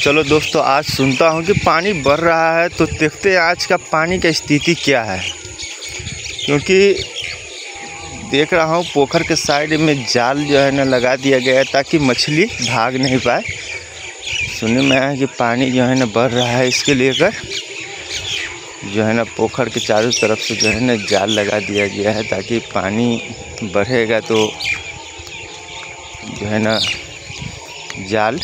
चलो दोस्तों, आज सुनता हूँ कि पानी बढ़ रहा है, तो देखते हैं आज का पानी का स्थिति क्या है। क्योंकि देख रहा हूँ पोखर के साइड में जाल जो है ना लगा दिया गया है ताकि मछली भाग नहीं पाए। सुनने में आया कि पानी जो है ना बढ़ रहा है, इसके लेकर जो है ना पोखर के चारों तरफ से जो है ना जाल लगा दिया गया है ताकि पानी बढ़ेगा तो जो है ना जाल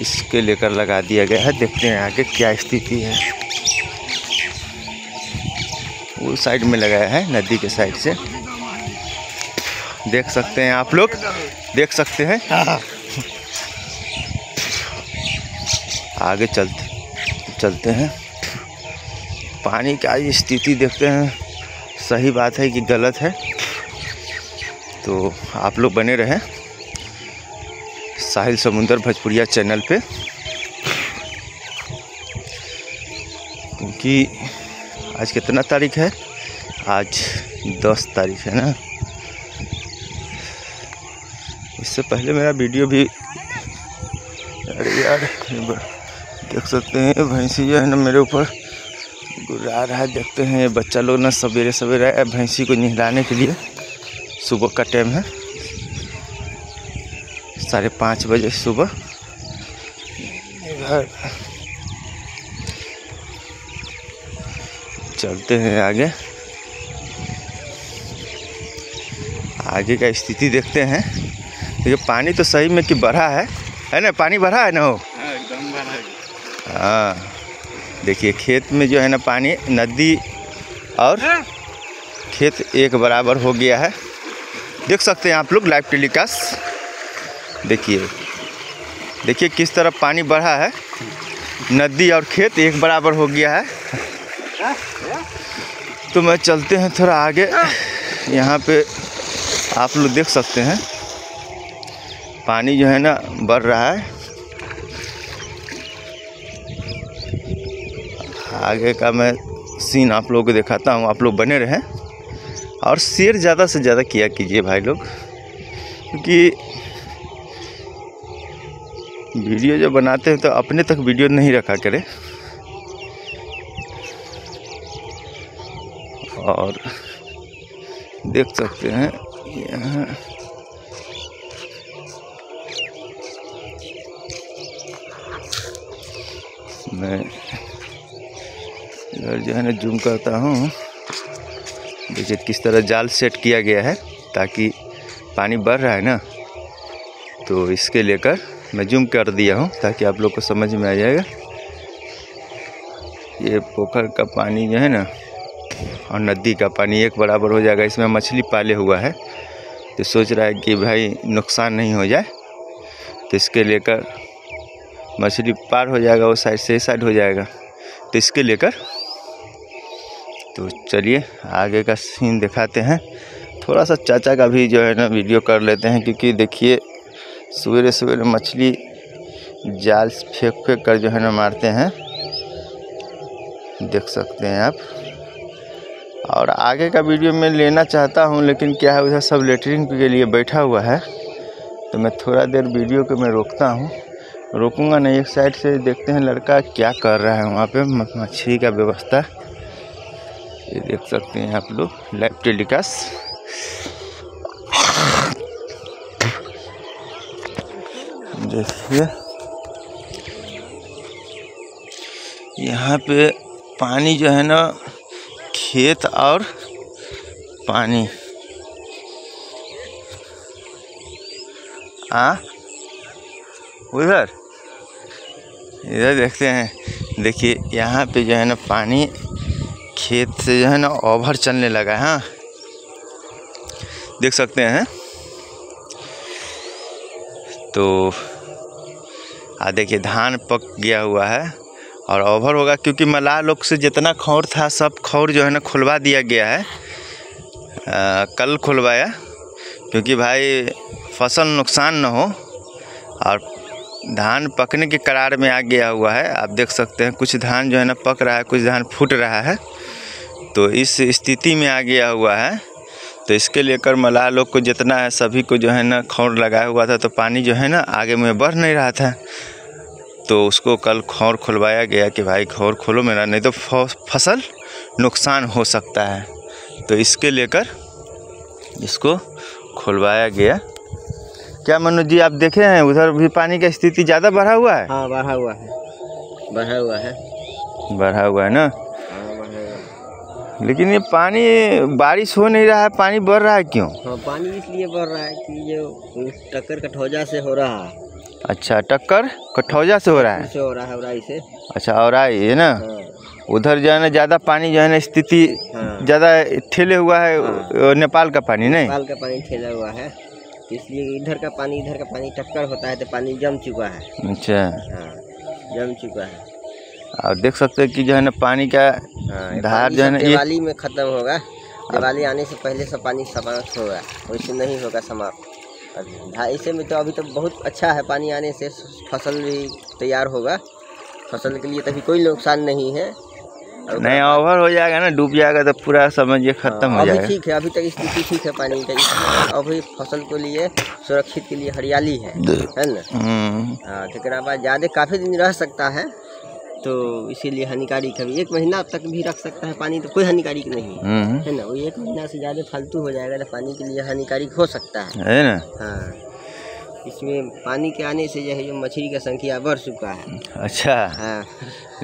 इसके लेकर लगा दिया गया है। देखते हैं आगे क्या स्थिति है। वो साइड में लगाया है, नदी के साइड से देख सकते हैं, आप लोग देख सकते हैं। आगे चलते हैं। पानी का स्थिति देखते हैं, सही बात है कि गलत है, तो आप लोग बने रहें साहिल समुंदर भोजपुरिया चैनल पे। क्योंकि आज कितना तारीख है? आज 10 तारीख है ना। इससे पहले मेरा वीडियो भी, अरे यार देख सकते हैं भैंसी जो है ना मेरे ऊपर गुर्रा रहा है। देखते हैं बच्चा लोग ना सवेरे सवेरे भैंसी को नहलाने के लिए, सुबह का टाइम है 5:30 बजे सुबह। इधर चलते हैं आगे का स्थिति देखते हैं। देखिए पानी तो सही में कि बढ़ा है ना? पानी बढ़ा है ना? हो एकदम बढ़ा है। हाँ, देखिए खेत में जो है ना पानी, नदी और खेत एक बराबर हो गया है। देख सकते हैं आप लोग लाइव टेलीकास्ट। देखिए किस तरह पानी बढ़ा है, नदी और खेत एक बराबर हो गया है। तो मैं चलते हैं थोड़ा आगे। यहाँ पे आप लोग देख सकते हैं पानी जो है ना बढ़ रहा है। आगे का मैं सीन आप लोगों को दिखाता हूँ, आप लोग बने रहें और शेयर ज़्यादा से ज़्यादा किया कीजिए भाई लोग। क्योंकि वीडियो जब बनाते हैं तो अपने तक वीडियो नहीं रखा करें। और देख सकते हैं यहाँ मैं इधर जो है ना जूम करता हूँ। देखिए किस तरह जाल सेट किया गया है ताकि पानी बढ़ रहा है ना, तो इसके लेकर मैं जूम कर दिया हूँ ताकि आप लोग को समझ में आ जाएगा। ये पोखर का पानी जो है ना और नदी का पानी एक बराबर हो जाएगा। इसमें मछली पाले हुआ है तो सोच रहा है कि भाई नुकसान नहीं हो जाए, तो इसके लेकर मछली पार हो जाएगा, वो साइड से इस साइड हो जाएगा, तो इसके लेकर। तो चलिए आगे का सीन दिखाते हैं। थोड़ा सा चाचा का भी जो है ना वीडियो कर लेते हैं। क्योंकि देखिए सवेरे सवेरे मछली जाल फेंक कर जो है ना मारते हैं, देख सकते हैं आप। और आगे का वीडियो मैं लेना चाहता हूं, लेकिन क्या है उधर सब लेटरिंग के लिए बैठा हुआ है, तो मैं थोड़ा देर वीडियो को मैं रोकता हूं। रोकूंगा नहीं, एक साइड से देखते हैं लड़का क्या कर रहा है वहाँ पे मछली का व्यवस्था। ये देख सकते हैं आप लोग लाइव टेलीकास्ट। देखिए यहाँ पे पानी जो है ना, खेत और पानी इधर देखते हैं। देखिए यहाँ पे जो है ना पानी खेत से जो है ना ओवर चलने लगा है। हाँ देख सकते हैं। तो देखिए धान पक गया हुआ है और ओवर होगा, क्योंकि मलाह लोग से जितना खौर था सब खौर जो है ना खुलवा दिया गया है। कल खुलवाया, क्योंकि भाई फसल नुकसान न हो। और धान पकने के करार में आ गया हुआ है। आप देख सकते हैं कुछ धान जो है ना पक रहा है, कुछ धान फूट रहा है, तो इस स्थिति में आ गया हुआ है। तो इसके लेकर मलाह लोग को जितना है सभी को जो है ना खौर लगाया हुआ था, तो पानी जो है ना आगे में बढ़ नहीं रहा था। तो उसको कल खौर खुलवाया गया कि भाई खौर खोलो मेरा, नहीं तो फसल नुकसान हो सकता है। तो इसके लेकर इसको खुलवाया गया। क्या मनोज जी आप देखे हैं उधर भी पानी का स्थिति ज़्यादा बढ़ा हुआ है? हाँ बढ़ा हुआ है, बढ़ा हुआ है, बढ़ा हुआ है ना। हाँ बढ़ा हुआ है। लेकिन ये पानी बारिश हो नहीं रहा है, पानी बढ़ रहा है क्यों? हाँ पानी इसलिए बढ़ रहा है कि जो टक्कर कठौजा से हो रहा है। अच्छा, टक्कर कठौजा से हो रहा है, से हो रहा है उड़ाई से। अच्छा और है ना। हाँ। उधर जो है ना ज़्यादा पानी जो है ना स्थिति हाँ। ज़्यादा ठेले हुआ है। हाँ। नेपाल का पानी नहीं, नेपाल का पानी ठेला हुआ है, इसलिए इधर का पानी टक्कर होता है तो पानी जम चुका है। अच्छा, हाँ जम चुका है। और देख सकते हैं कि जो है ना पानी का हाँ, धार जो है ना ये दिवाली में ख़त्म होगा, दिवाली आने से पहले सब पानी समाप्त होगा, वैसे नहीं होगा समाप्त। ऐसे में तो अभी तो बहुत अच्छा है, पानी आने से फसल भी तैयार होगा, फसल के लिए तभी कोई नुकसान नहीं है। नहीं ओवर हो जाएगा ना, डूब जाएगा तो पूरा समझिए खत्म हो जाएगा। अभी ठीक है, अभी तक स्थिति ठीक है पानी का, अभी फसल के लिए सुरक्षित के लिए हरियाली है ना। हाँ तो बाद ज़्यादा काफ़ी दिन रह सकता है, तो इसीलिए हानिकारक है। 1 महीना तक भी रख सकता है पानी, तो कोई हानिकारक नहीं है ना। वो 1 महीना से ज़्यादा फालतू हो जाएगा तो पानी के लिए हानिकारक हो सकता है ना। हाँ इसमें पानी के आने से जो है मछली का संख्या बढ़ चुका है। अच्छा हाँ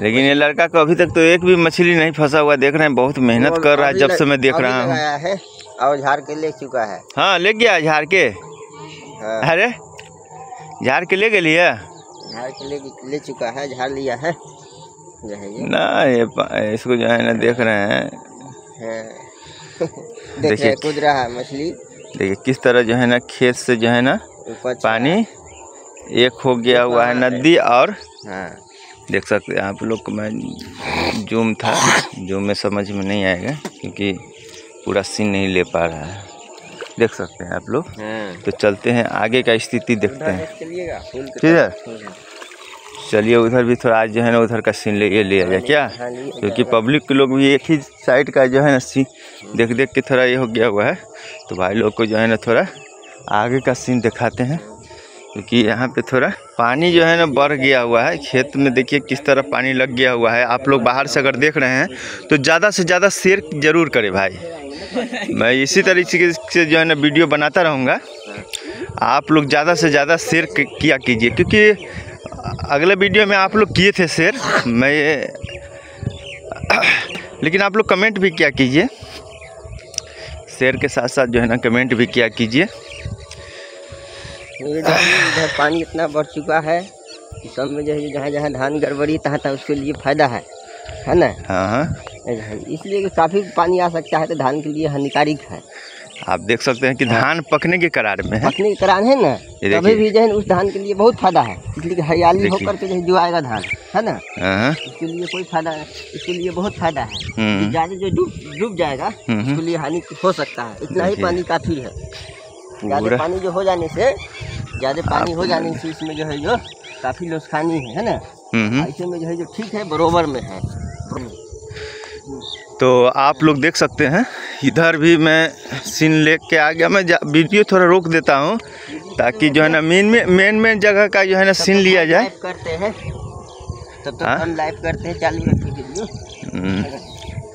लेकिन ये लड़का को अभी तक तो एक भी मछली नहीं फंसा हुआ, देख रहे हैं बहुत मेहनत कर रहा है जब से मैं देख रहा हूँ। है और झाड़ के ले चुका है। हाँ ले गया झाड़ के। हाँ। अरे झाड़ के ले लिया, झाड़ के ले चुका है, झाड़ लिया है जो है ये ना। ये इसको जो है ना देख रहे हैं, देखिए कूद रहा है मछली। देखिए किस तरह जो है ना खेत से जो है ना पानी एक हो गया हुआ है नदी। और हाँ देख सकते हैं आप लोग को, मैं जूम में समझ में नहीं आएगा क्योंकि पूरा सीन नहीं ले पा रहा है। देख सकते हैं आप लोग। हाँ। तो चलते हैं आगे का स्थिति देखते हैं, ठीक है। चलिए उधर भी थोड़ा आज जो है ना उधर का सीन लिया जाए क्या, क्योंकि पब्लिक के लोग भी एक ही साइड का जो है ना सीन देख के थोड़ा ये हो गया हुआ है। तो भाई लोग को जो है ना थोड़ा आगे का सीन दिखाते हैं, क्योंकि यहाँ पे थोड़ा पानी जो है ना बढ़ गया हुआ है। खेत में देखिए किस तरह पानी लग गया हुआ है। आप लोग बाहर से अगर देख रहे हैं तो ज़्यादा से ज़्यादा शेयर ज़रूर करें भाई। मैं इसी तरीके से जो है ना वीडियो बनाता रहूँगा, आप लोग ज़्यादा से ज़्यादा शेयर किया कीजिए, क्योंकि अगले वीडियो में आप लोग किए थे शेयर मैं लेकिन आप लोग कमेंट भी किया कीजिए, शेयर के साथ साथ जो है ना कमेंट भी किया कीजिए। इधर पानी इतना बढ़ चुका है कि सब में जो है जहाँ जहाँ धान गड़बड़ी तहाँ उसके लिए फायदा है ना। हाँ इसलिए काफ़ी पानी आ सकता है तो धान के लिए हानिकारक है। आप देख सकते हैं कि धान पकने के करार में है, पकने के करार है ना, तभी भी जो है उस धान के लिए बहुत फायदा है, इसलिए हरियाली होकर के जो आएगा धान है ना, इसके लिए कोई फायदा है, इसके लिए बहुत फायदा है। ज़्यादा जो डूब जाएगा उसके लिए हानि हो सकता है, इतना ही पानी काफ़ी है। ज़्यादा पानी जो हो जाने से इसमें जो है जो काफ़ी नुकसानी है ना। ऐसे में जो है जो ठीक है बरोबर में है। तो आप लोग देख सकते हैं इधर भी मैं सीन ले के आ गया। मैं वीडियो थोड़ा रोक देता हूँ ताकि जो है ना मेन जगह का जो है ना सीन लिया जाए। करते हैं तब तक हम लाइव करते हैं, चालू रखिए वीडियो।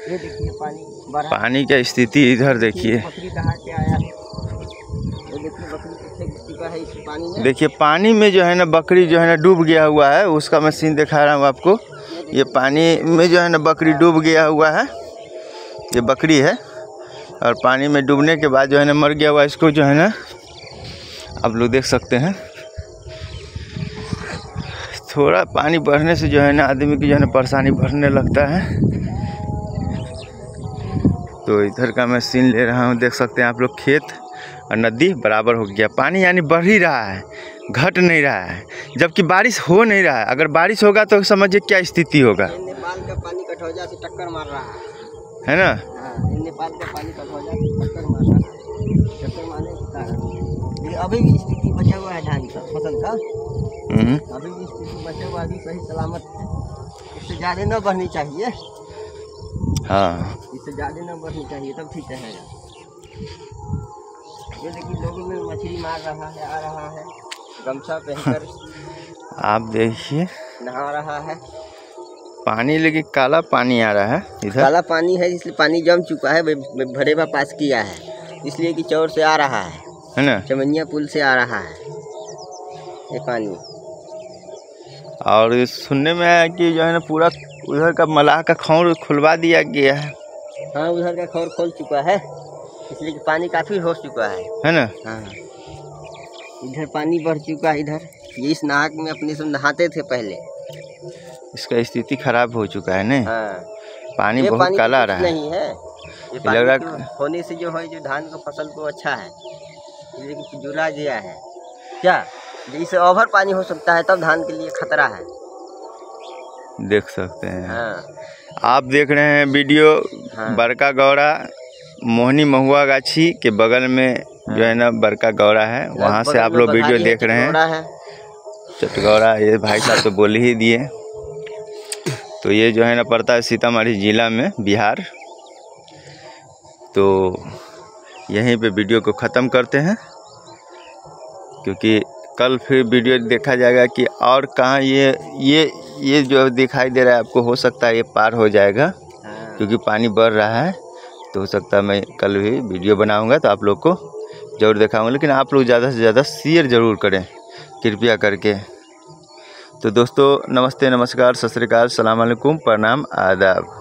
ये देखिए पानी का स्थिति इधर देखिए। बकरी कहाँ से आया, ये देखिए बकरी कितने चुका है इस पानी में। देखिए पानी में जो है ना बकरी जो है ना डूब गया हुआ है, उसका मैं सीन दिखा रहा हूँ आपको। ये पानी में जो है ना बकरी डूब गया हुआ है, ये बकरी है और पानी में डूबने के बाद जो है ना मर गया हुआ। इसको जो है ना आप लोग देख सकते हैं, थोड़ा पानी बढ़ने से जो है ना आदमी की जो है ना परेशानी बढ़ने लगता है। तो इधर का मैं सीन ले रहा हूँ, देख सकते हैं आप लोग। खेत और नदी बराबर हो गया, पानी यानी बढ़ ही रहा है, घट नहीं रहा है, जबकि बारिश हो नहीं रहा है। अगर बारिश होगा तो समझिए क्या स्थिति होगा। नेपाल का पानी कठौजा से टक्कर मार रहा है ना। नेपाल का पानी कठौजा से टक्कर मार रहा है, टक्कर मारने के कारण ये अभी भी स्थिति बचा हुआ है धान का फसल का। अभी भी स्थिति बचा हुआ, अभी सही सलामत है। इससे ज़्यादा न बढ़नी चाहिए। हाँ इससे ज़्यादा न बढ़नी चाहिए, तब ठीक रहेगा। ये देखिए लोगों में मछली मार रहा है, आ रहा है गमछा पहनकर। आप देखिए नहा रहा है। पानी लेकिन काला पानी आ रहा है इधर। काला पानी है इसलिए पानी जम चुका है, भरेवा पास किया है इसलिए कि चौर से आ रहा है ना, चमनिया पुल से आ रहा है ये पानी। और सुनने में है कि जो है ना पूरा उधर का मलाह का खौर खुलवा दिया गया है। हाँ, उधर का खौर खोल चुका है इसलिए कि पानी काफ़ी हो चुका है ना। हाँ, इधर पानी बढ़ चुका है। इधर ये इस नाहक में अपने सब नहाते थे पहले, इसका स्थिति खराब हो चुका है ना। हाँ, पानी बहुत पानी काला आ रहा है। नहीं है ये लग पानी रहा होने से जो है जो धान का फसल को अच्छा है, लेकिन जुला गया है क्या, जिससे ओवर पानी हो सकता है तब धान के लिए खतरा है। देख सकते हैं। हाँ, आप देख रहे हैं वीडियो। हाँ, बड़का गौरा मोहनी महुआ गाछी के बगल में जो है ना बड़का गौरा है, वहाँ से आप लोग वीडियो देख रहे हैं। चटगौरा ये भाई साहब तो बोल ही दिए। तो ये जो है ना पड़ता है सीतामढ़ी जिला में, बिहार। तो यहीं पे वीडियो को ख़त्म करते हैं, क्योंकि कल फिर वीडियो देखा जाएगा कि और कहाँ ये जो दिखाई दे रहा है आपको, हो सकता है ये पार हो जाएगा क्योंकि पानी बढ़ रहा है। तो हो सकता है मैं कल भी वीडियो बनाऊंगा तो आप लोग को ज़रूर दिखाऊंगा, लेकिन आप लोग ज़्यादा से ज़्यादा शेयर ज़रूर करें कृपया करके। तो दोस्तों नमस्ते, नमस्कार, सत श्री अकाल, सलाम अलैकुम, प्रणाम, आदाब।